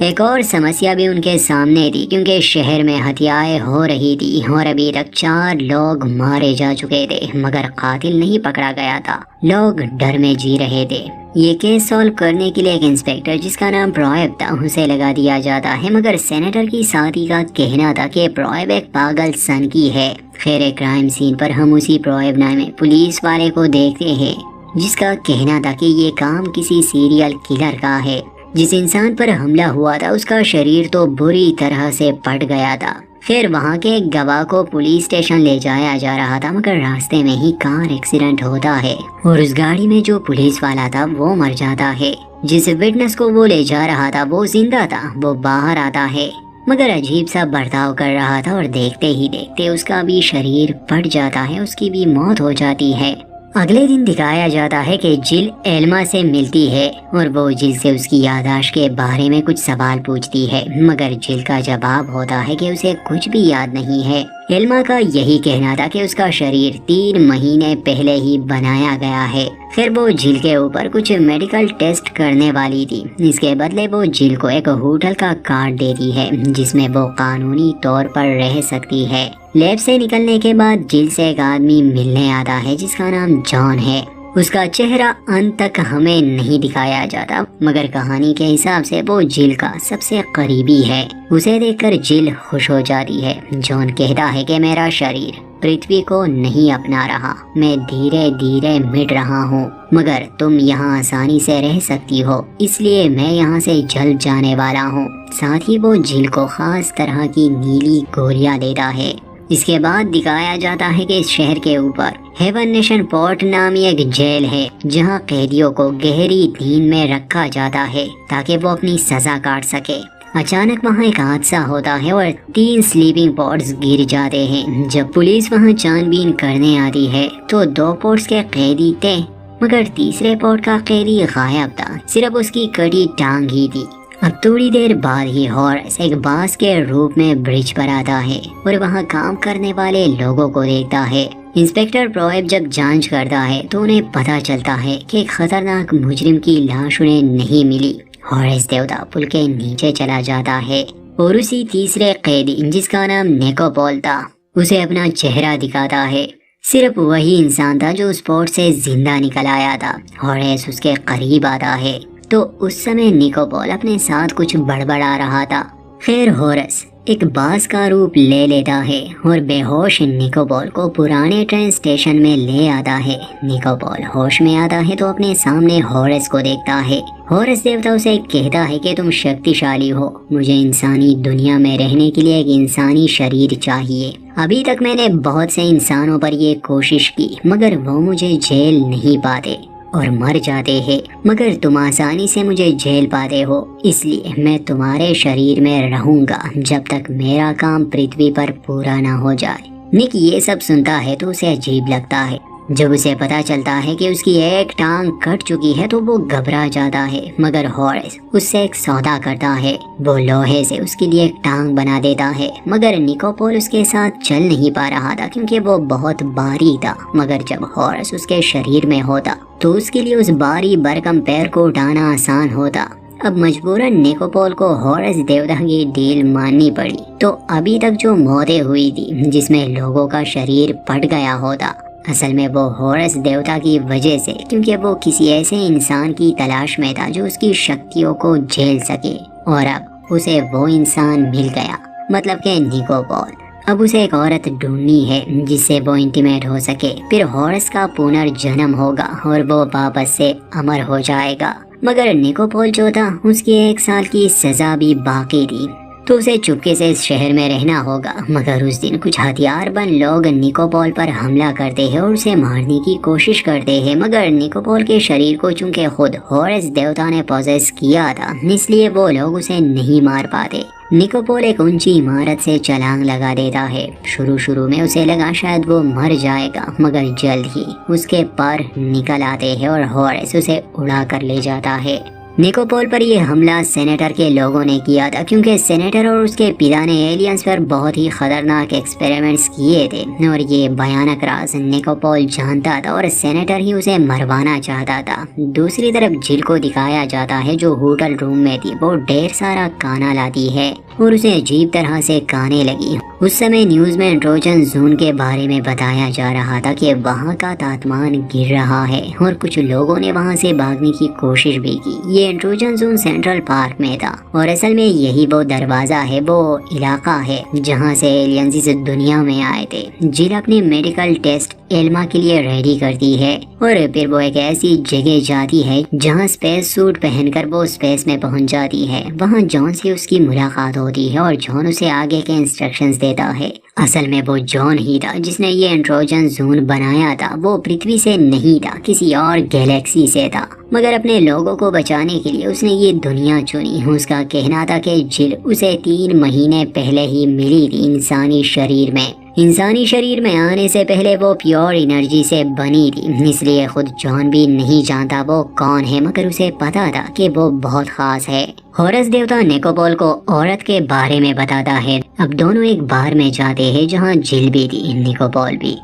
ایک اور سمسیا بھی ان کے سامنے تھی کیونکہ شہر میں ہتھیائیں ہو رہی تھی اور ابھی تک 4 لوگ مارے جا چکے تھے مگر قاتل نہیں پکڑا گیا تھا۔ لوگ ڈر میں جی رہے تھے۔ یہ کیس سالو کرنے کے لیے ایک انسپیکٹر جس کا نام پرویب تھا اسے لگا دیا جاتا ہے، مگر سینیٹر کی ساتھی کا کہنا تھا کہ پرویب ایک پاگل سنکی ہے۔ خیر کرائم سین پر ہم اسی پرویب نامے پولیس والے کو دیکھتے ہیں جس کا کہنا تھا کہ یہ کام کسی سیریل کلر کا ہے۔ جس انسان پر حملہ ہوا تھا اس کا شریر تو بری طرح سے پھٹ گیا تھا۔ پھر وہاں کے ایک گواہ کو پولیس اسٹیشن لے جایا جا رہا تھا مگر راستے میں ہی کار ایکسیڈنٹ ہوتا ہے اور اس گاڑی میں جو پولیس والا تھا وہ مر جاتا ہے۔ جس وٹنس کو وہ لے جا رہا تھا وہ زندہ تھا، وہ باہر آتا ہے مگر عجیب سا برتاؤ کر رہا تھا اور دیکھتے ہی دیکھتے اس کا بھی شریر پھٹ جاتا ہے، اس کی بھی موت ہو جاتی ہے۔ اگلے دن دکھایا جاتا ہے کہ جل ایلما سے ملتی ہے اور وہ جل سے اس کی یادداشت کے بارے میں کچھ سوال پوچھتی ہے مگر جل کا جواب ہوتا ہے کہ اسے کچھ بھی یاد نہیں ہے۔ ایلما کا یہی کہنا تھا کہ اس کا شریر 3 مہینے پہلے ہی بنایا گیا ہے۔ پھر وہ جل کے اوپر کچھ میڈیکل ٹیسٹ کرنے والی تھی، اس کے بدلے وہ جل کو ایک ہوٹل کا کارڈ دیتی ہے جس میں وہ قانونی طور پر رہ سکتی ہے۔ لیب سے نکلنے کے بعد جل سے ایک آدمی ملنے آتا ہے جس کا نام جان ہے۔ اس کا چہرہ انت تک ہمیں نہیں دکھایا جاتا مگر کہانی کے حساب سے وہ جل کا سب سے قریبی ہے۔ اسے دیکھ کر جل خوش ہو جاتی ہے۔ جان کہتا ہے کہ میرا شریر پرتھوی کو نہیں اپنا رہا، میں دھیرے دھیرے مٹ رہا ہوں مگر تم یہاں آسانی سے رہ سکتی ہو اس لیے میں یہاں سے جلد جانے والا ہوں۔ ساتھ ہی وہ جل کو خاص طرح کی نیلی گولیاں دیتا ہے۔ اس کے بعد دکھایا جاتا ہے کہ اس شہر کے اوپر ہیون نیشن پورٹ نامی ایک جیل ہے جہاں قیدیوں کو گہری نیند میں رکھا جاتا ہے تاکہ وہ اپنی سزا کاٹ سکے۔ اچانک وہاں ایک حادثہ ہوتا ہے اور 3 سلیپنگ پوڈز گر جاتے ہیں۔ جب پولیس وہاں چھان بین کرنے آتی ہے تو 2 پوڈز کے قیدی تھے مگر تیسرے پوڈ کا قیدی غائب تھا، صرف اس کی کٹی ٹانگ ہی تھی۔ اب تھوڑی دیر بعد ہی ہارس ایک باز کے روپ میں برج پر آتا ہے اور وہاں کام کرنے والے لوگوں کو دیکھتا ہے۔ انسپیکٹر پرویب جب جانچ کرتا ہے تو انہیں پتہ چلتا ہے کہ ایک خطرناک مجرم کی لاش انہیں نہیں ملی۔ ہارس دیوتا پل کے نیچے چلا جاتا ہے اور اسی تیسرے قیدی جس کا نام نیکوپول تھا اسے اپنا چہرہ دکھاتا ہے۔ صرف وہی انسان تھا جو اس پورٹ سے زندہ نکل آیا تھا۔ ہارس اس کے قریب آتا ہے تو اس سمے نیکوپول اپنے ساتھ کچھ بڑبڑا رہا تھا۔ خیر ہارس ایک باز کا روپ لے لیتا ہے اور بے ہوش نیکوپول کو پرانے ٹرین اسٹیشن میں لے آتا ہے۔ نیکوپول ہوش میں آتا ہے تو اپنے سامنے ہارس کو دیکھتا ہے۔ ہارس دیوتا اسے کہتا ہے کہ تم شکتی شالی ہو، مجھے انسانی دنیا میں رہنے کے لیے ایک انسانی شریر چاہیے۔ ابھی تک میں نے بہت سے انسانوں پر یہ کوشش کی مگر وہ مجھے جھیل نہیں پاتے اور مر جاتے ہیں، مگر تم آسانی سے مجھے جھیل پاتے ہو، اس لیے میں تمہارے شریر میں رہوں گا جب تک میرا کام پرتھوی پر پورا نہ ہو جائے۔ نک یہ سب سنتا ہے تو اسے عجیب لگتا ہے۔ جب اسے پتا چلتا ہے کہ اس کی ایک ٹانگ کٹ چکی ہے تو وہ گھبرا جاتا ہے مگر ہارس اس سے ایک سودا کرتا ہے۔ وہ لوہے سے اس کے لیے ایک ٹانگ بنا دیتا ہے مگر نیکوپول اس کے ساتھ چل نہیں پا رہا تھا کیونکہ وہ بہت بھاری تھا، مگر جب ہارس اس کے شریر میں ہوتا تو اس کے لیے اس بھاری بھرکم پیر کو اٹھانا آسان ہوتا۔ اب مجبوراً نیکوپول کو ہارس دیوتا کی ڈیل ماننی پڑی تو ابھی تک جو موتیں ہوئی تھی جس میں لوگوں کا شریر پھٹ گیا ہوتا، اصل میں وہ ہارس دیوتا کی وجہ سے، کیونکہ وہ کسی ایسے انسان کی تلاش میں تھا جو اس کی شکتیوں کو جھیل سکے اور اب اسے وہ انسان مل گیا، مطلب کہ نیکوپول۔ اب اسے ایک عورت ڈھونڈنی ہے جس سے وہ انٹیمیٹ ہو سکے، پھر ہارس کا پنرجنم ہوگا اور وہ واپس سے امر ہو جائے گا۔ مگر نیکوپول جو تھا اس کی 1 سال کی سزا بھی باقی تھی تو اسے چپکے سے اس شہر میں رہنا ہوگا۔ مگر اس دن کچھ ہتھیار بند لوگ نیکوپول پر حملہ کرتے ہیں اور اسے مارنے کی کوشش کرتے ہیں، مگر نیکوپول کے شریر کو چونکہ خود ہارس دیوتا نے پوزیس کیا تھا اس لیے وہ لوگ اسے نہیں مار پاتے۔ نیکوپول ایک اونچی عمارت سے چھلانگ لگا دیتا ہے۔ شروع میں اسے لگا شاید وہ مر جائے گا مگر جلد ہی اس کے پر نکل آتے ہیں اور ہارس اسے اڑا کر لے جاتا ہے۔ نیکوپول پر یہ حملہ سینیٹر کے لوگوں نے کیا تھا کیونکہ سینیٹر اور اس کے پتا نے ایلینز پر بہت ہی خطرناک ایکسپیریمنٹس کیے تھے اور یہ بھیانک راز نیکوپول جانتا تھا اور سینیٹر ہی اسے مروانا چاہتا تھا۔ دوسری طرف جل کو دکھایا جاتا ہے جو ہوٹل روم میں تھی، وہ ڈھیر سارا کھانا لاتی ہے اور اسے عجیب طرح سے کھانے لگی۔ اس سمے نیوز میں انٹروجن زون کے بارے میں بتایا جا رہا تھا کہ وہاں کا تاپمان گر رہا ہے اور کچھ لوگوں نے وہاں سے بھاگنے کی کوشش بھی کی۔ یہ انٹروجن زون سینٹرل پارک میں تھا اور اصل میں یہی وہ دروازہ ہے، وہ علاقہ ہے جہاں سے ایلینز اس دنیا میں آئے تھے۔ جل اپنی میڈیکل ٹیسٹ ایلما کے لیے ریڈی کرتی ہے اور پھر وہ ایک ایسی جگہ جاتی ہے جہاں اسپیس سوٹ پہن کر وہ اسپیس میں پہنچ جاتی ہے۔ وہاں جان سے اس کی ملاقات ہوتی ہے اور جان اسے آگے کے انسٹرکشنز دیتا ہے۔ اصل میں وہ جان ہی تھا جس نے یہ انٹروجن زون بنایا تھا۔ وہ پرتھوی سے نہیں تھا، کسی اور گیلیکسی سے تھا، مگر اپنے لوگوں کو بچانے کے لیے اس نے یہ دنیا چنی۔ اس کا کہنا تھا کہ جل اسے 3 مہینے پہلے ہی ملی تھی انسانی شریر میں۔ انسانی شریر میں آنے سے پہلے وہ پیور انرجی سے بنی تھی، اس لیے خود جان بھی نہیں جانتا وہ کون ہے، مگر اسے پتا تھا کہ وہ بہت خاص ہے۔ ہورس دیوتا نیکوپول کو عورت کے بارے میں بتاتا ہے۔ اب دونوں ایک بار میں جاتے ہیں جہاں جل بھی تھی، نیکوپول بھی۔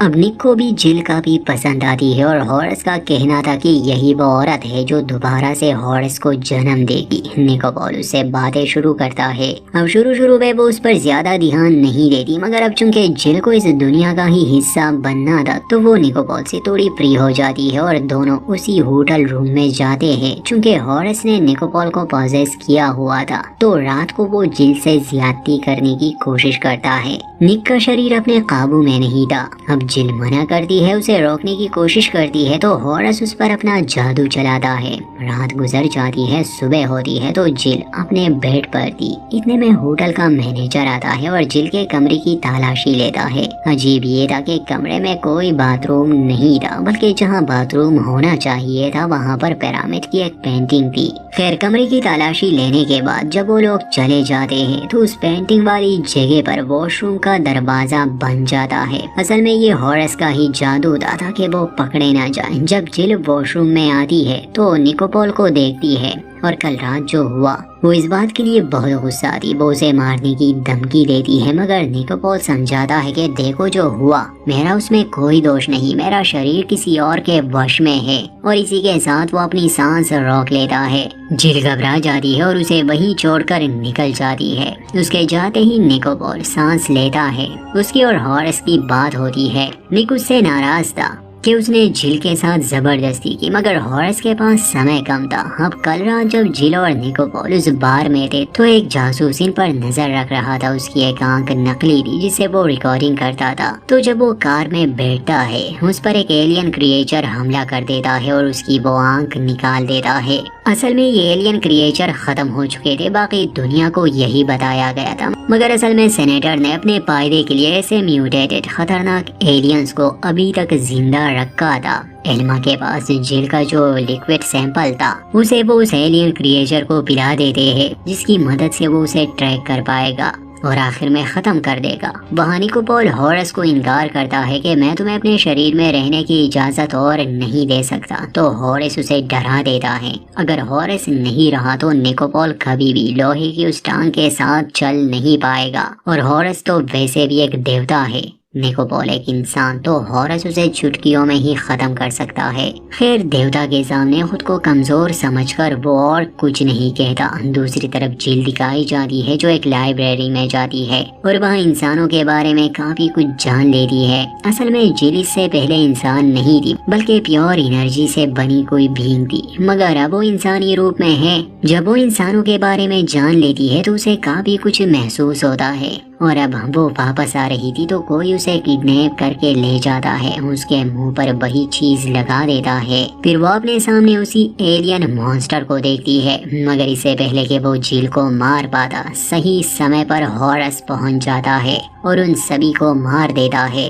اب نک کو بھی جل کافی پسند آتی ہے اور ہورس کا کہنا تھا کہ یہی وہ عورت ہے جو دوبارہ سے ہورس کو جنم دے گی۔ نیکوپول اس سے باتیں شروع کرتا ہے۔ اب شروع میں وہ اس پر زیادہ دھیان نہیں دیتی، مگر اب چونکہ جل کو اس دنیا کا ہی حصہ بننا تھا تو وہ نیکوپول سے تھوڑی فری ہو جاتی ہے اور دونوں اسی ہوٹل روم میں جاتے ہیں۔ چونکہ ہورس نے نیکوپول کو پوزیس کیا ہوا تھا تو رات کو وہ جل سے زیادتی کرنے کی کوشش کرتا ہے۔ نک کا شریر اپنے قابو میں نہیں تھا۔ اب جل منع کرتی ہے، اسے روکنے کی کوشش کرتی ہے تو ہورس اس پر اپنا جادو چلاتا ہے۔ رات گزر جاتی ہے، صبح ہوتی ہے تو جل اپنے بیڈ پر تھی۔ اتنے میں ہوٹل کا مینیجر آتا ہے اور جل کے کمرے کی تلاشی لیتا ہے۔ عجیب یہ تھا کہ کمرے میں کوئی باتھ روم نہیں تھا، بلکہ جہاں باتھ روم ہونا چاہیے تھا وہاں پر پیرامڈ کی ایک پینٹنگ تھی۔ خیر کمرے کی تلاشی لینے کے بعد جب وہ لوگ چلے جاتے ہیں تو اس پینٹنگ والی جگہ پر واش روم کا دروازہ بن جاتا ہے۔ اصل میں یہ ہورس کا ہی جادو تھا کہ وہ پکڑے نہ جائیں۔ جب جل واش روم میں آتی ہے تو نیکوپول کو دیکھتی ہے اور کل رات جو ہوا وہ اس بات کے لیے بہت غصہ تھی۔ وہ اسے مارنے کی دھمکی دیتی ہے مگر نیکوپول سمجھاتا ہے کہ دیکھو جو ہوا میرا اس میں کوئی دوش نہیں، میرا شریر کسی اور کے وش میں ہے، اور اسی کے ساتھ وہ اپنی سانس روک لیتا ہے۔ جل گھبرا جاتی ہے اور اسے وہیں چھوڑ کر نکل جاتی ہے۔ اس کے جاتے ہی نیکوپول سانس لیتا ہے۔ اس کی اور ہورس کی بات ہوتی ہے۔ نک اس سے ناراض تھا کہ اس نے جل کے ساتھ زبردستی کی، مگر ہورس کے پاس سمے کم تھا۔ اب کل رات جب جل اور نیکوپول اس بار میں تھے تو ایک جاسوس ان پر نظر رکھ رہا تھا۔ اس کی ایک آنکھ نقلی تھی جس سے وہ ریکارڈنگ کرتا تھا۔ تو جب وہ کار میں بیٹھتا ہے اس پر ایک ایلین کریچر حملہ کر دیتا ہے اور اس کی وہ آنکھ نکال دیتا ہے۔ اصل میں یہ ایلین کریچر ختم ہو چکے تھے، باقی دنیا کو یہی بتایا گیا تھا، مگر اصل میں سینیٹر نے اپنے فائدے کے لیے ایسے میوٹیٹڈ خطرناک ایلینز کو ابھی تک زندہ رکھا تھا۔ ایلما کے پاس جل کا جو لیکوڈ سیمپل تھا اسے وہ اس ایلین کریچر کو پلا دیتے ہیں، جس کی مدد سے وہ اسے ٹریک کر پائے گا اور آخر میں ختم کر دے گا۔ وہاں نیکوپول ہورس کو انکار کرتا ہے کہ میں تمہیں اپنے شریر میں رہنے کی اجازت اور نہیں دے سکتا، تو ہورس اسے ڈرا دیتا ہے۔ اگر ہورس نہیں رہا تو نیکوپول کبھی بھی لوہے کی اس ٹانگ کے ساتھ چل نہیں پائے گا، اور ہورس تو ویسے بھی ایک دیوتا ہے، نیکوپول ایک انسان، تو ہورس اسے چٹکیوں میں ہی ختم کر سکتا ہے۔ خیر دیوتا کے سامنے خود کو کمزور سمجھ کر وہ اور کچھ نہیں کہتا۔ دوسری طرف جل دکھائی جاتی ہے جو ایک لائبریری میں جاتی ہے اور وہاں انسانوں کے بارے میں کافی کچھ جان لیتی ہے۔ اصل میں جل اس سے پہلے انسان نہیں تھی بلکہ پیور انرجی سے بنی کوئی بینگ تھی، مگر اب وہ انسانی روپ میں ہے۔ جب وہ انسانوں کے بارے میں جان لیتی ہے تو اسے کافی کچھ محسوس ہوتا ہے، اور اب وہ واپس آ رہی تھی تو کوئی اسے کڈنیپ کر کے لے جاتا ہے، اس کے منہ پر وہی چیز لگا دیتا ہے۔ پھر وہ اپنے سامنے اسی ایلین مونسٹر کو دیکھتی ہے، مگر اس سے پہلے کہ وہ جل کو مار پاتا صحیح سمے پر ہورس پہنچ جاتا ہے اور ان سبھی کو مار دیتا ہے۔